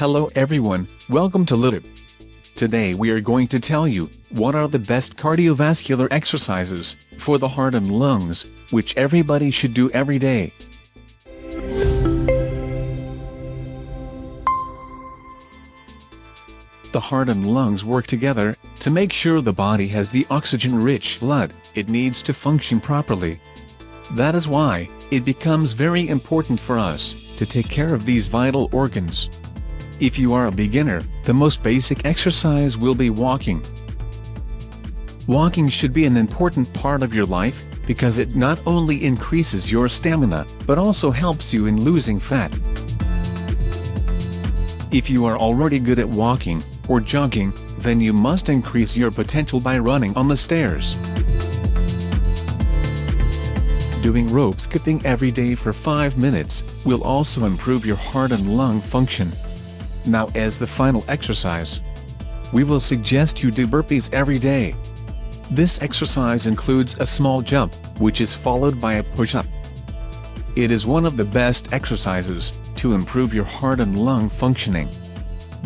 Hello everyone, welcome to Litup. Today we are going to tell you what are the best cardiovascular exercises for the heart and lungs, which everybody should do every day. The heart and lungs work together to make sure the body has the oxygen-rich blood it needs to function properly. That is why it becomes very important for us to take care of these vital organs. If you are a beginner, the most basic exercise will be walking. Walking should be an important part of your life because it not only increases your stamina but also helps you in losing fat. If you are already good at walking or jogging, then you must increase your potential by running on the stairs. Doing rope skipping every day for 5 minutes will also improve your heart and lung function. Now, as the final exercise, we will suggest you do burpees every day. This exercise includes a small jump, which is followed by a push-up. It is one of the best exercises to improve your heart and lung functioning.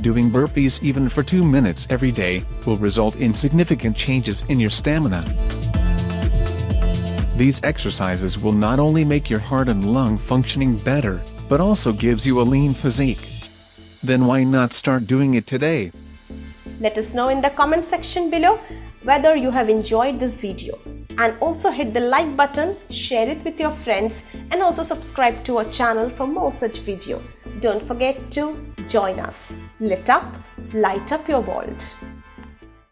Doing burpees even for 2 minutes every day will result in significant changes in your stamina. These exercises will not only make your heart and lung functioning better, but also gives you a lean physique. Then why not start doing it today? Let us know in the comment section below whether you have enjoyed this video. And also hit the like button, share it with your friends, and also subscribe to our channel for more such video. Don't forget to join us. Litup, light up your world.